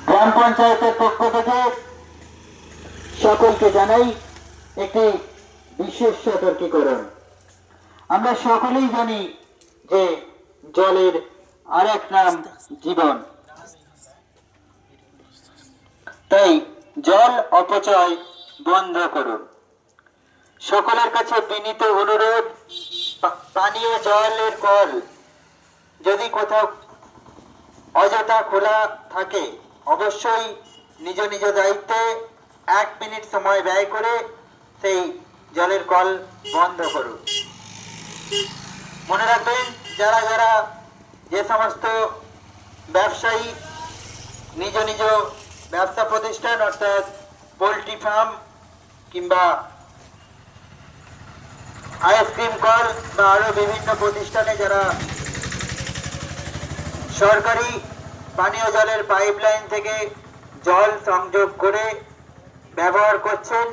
গ্রাম পঞ্চায়েতের পক্ষ থেকে সকলকে জানাই একটি বিশেষ সতর্কীকরণ। আমরা সকলেই জানি যে জলের আরেক নাম জীবন। তাই জল অপচয় বন্ধ করুন। সকলের কাছে বিনীত অনুরোধ, পানীয় জলের কল যদি কোথাও অযথা খোলা থাকে অবশ্যই নিজ নিজ দায়িত্বে 1 মিনিট সময় ব্যয় করে সেই জলের কল বন্ধ করুন। মনে রাখবেন, যারা যারা যে সমস্ত ব্যবসায়ী নিজ নিজ ব্যবসা প্রতিষ্ঠান অর্থাৎ পোলট্রি ফার্ম কিংবা আইসক্রিম কল বা আরো বিভিন্ন প্রতিষ্ঠানে যারা সরকারি পানীয় জলের পাইপলাইন থেকে জল সংযোগ করে ব্যবহার করছেন,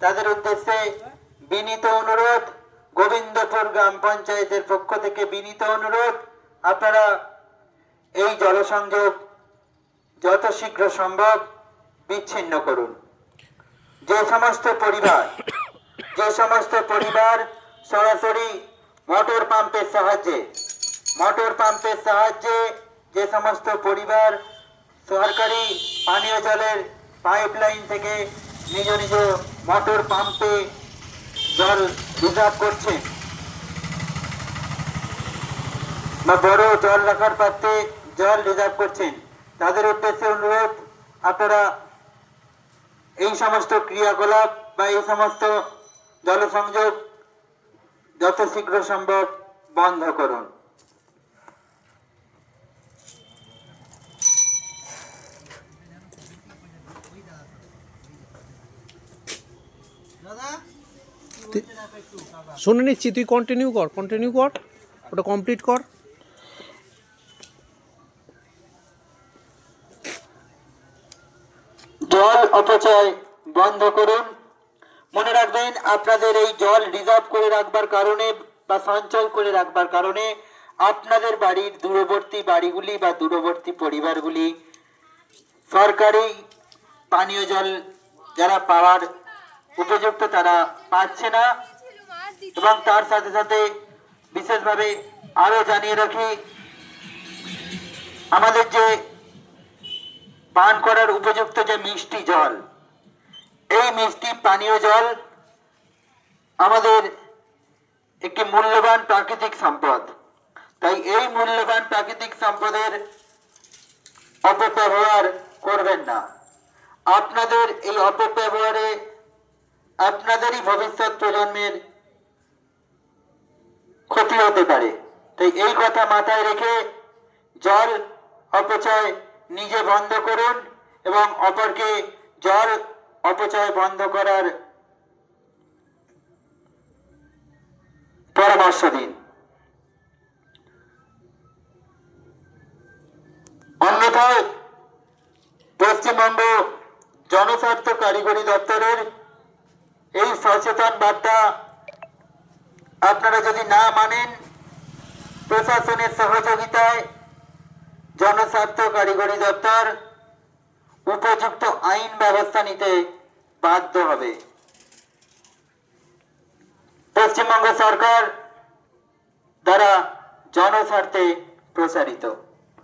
তাদের উদ্দেশ্যে বিনীত অনুরোধ, গোবিন্দপুর গ্রাম পঞ্চায়েতের পক্ষ থেকে বিনীত অনুরোধ, আপনারা এই জলসংযোগ যত শীঘ্র সম্ভব বিচ্ছিন্ন করুন। যে সমস্ত পরিবার সরাসরি মোটর পাম্পের সাহায্যে যে সমস্ত পরিবার সরকারি পানীয় জলের পাইপলাইন থেকে নিজ নিজ মোটর পাম্পে জল রিজার্ভ করছেন বা বড় জল রাখার পাত্রে জল রিজার্ভ করছেন, তাদের উদ্দেশ্যে অনুরোধ, আপনারা এই সমস্ত ক্রিয়াকলাপ বা এই সমস্ত জলসংযোগ যত শীঘ্র সম্ভব বন্ধ করুন। শুনে নিচ্ছি, তুই কন্টিনিউ কর, ওটা কমপ্লিট কর। জল অপচয় বন্ধ করুন। মনে রাখবেন, আপনাদের এই জল রিজার্ভ করে রাখবার কারণে বা সঞ্চয় করে রাখবার কারণে আপনাদের বাড়ির দূরবর্তী বাড়িগুলি বা দূরবর্তী পরিবারগুলি সরকারি পানীয় জল যারা পাওয়ার উপযুক্ত তারা পাচ্ছে না। এবং তার সাথে সাথে বিশেষভাবে আরো জানিয়ে রাখি, আমাদের যে পান করার উপযুক্ত যে মিষ্টি জল, এই মিষ্টি পানীয় জল আমাদের একটি মূল্যবান প্রাকৃতিক সম্পদ। তাই এই মূল্যবান প্রাকৃতিক সম্পদের অপব্যবহার করবেন না। আপনাদের এই অপব্যবহারে আপনাদেরই ভবিষ্যৎ প্রজন্মের ক্ষতি হতে পারে। তাই এই কথা মাথায় রেখে জল অপচয় নিজে বন্ধ করুন এবং অপরকে জল অপচয় বন্ধ করার পরামর্শ দিন। অন্যথায় পশ্চিমবঙ্গ জনস্বার্থ কারিগরি দপ্তরের এই সচেতন বার্তা আপনারা যদি না মানেন, প্রশাসনের সহযোগিতায় জনস্বার্থ কারিগরি দপ্তর উপযুক্ত আইন ব্যবস্থা নিতে বাধ্য হবে। পশ্চিমবঙ্গ সরকার দ্বারা জনস্বার্থে প্রচারিত।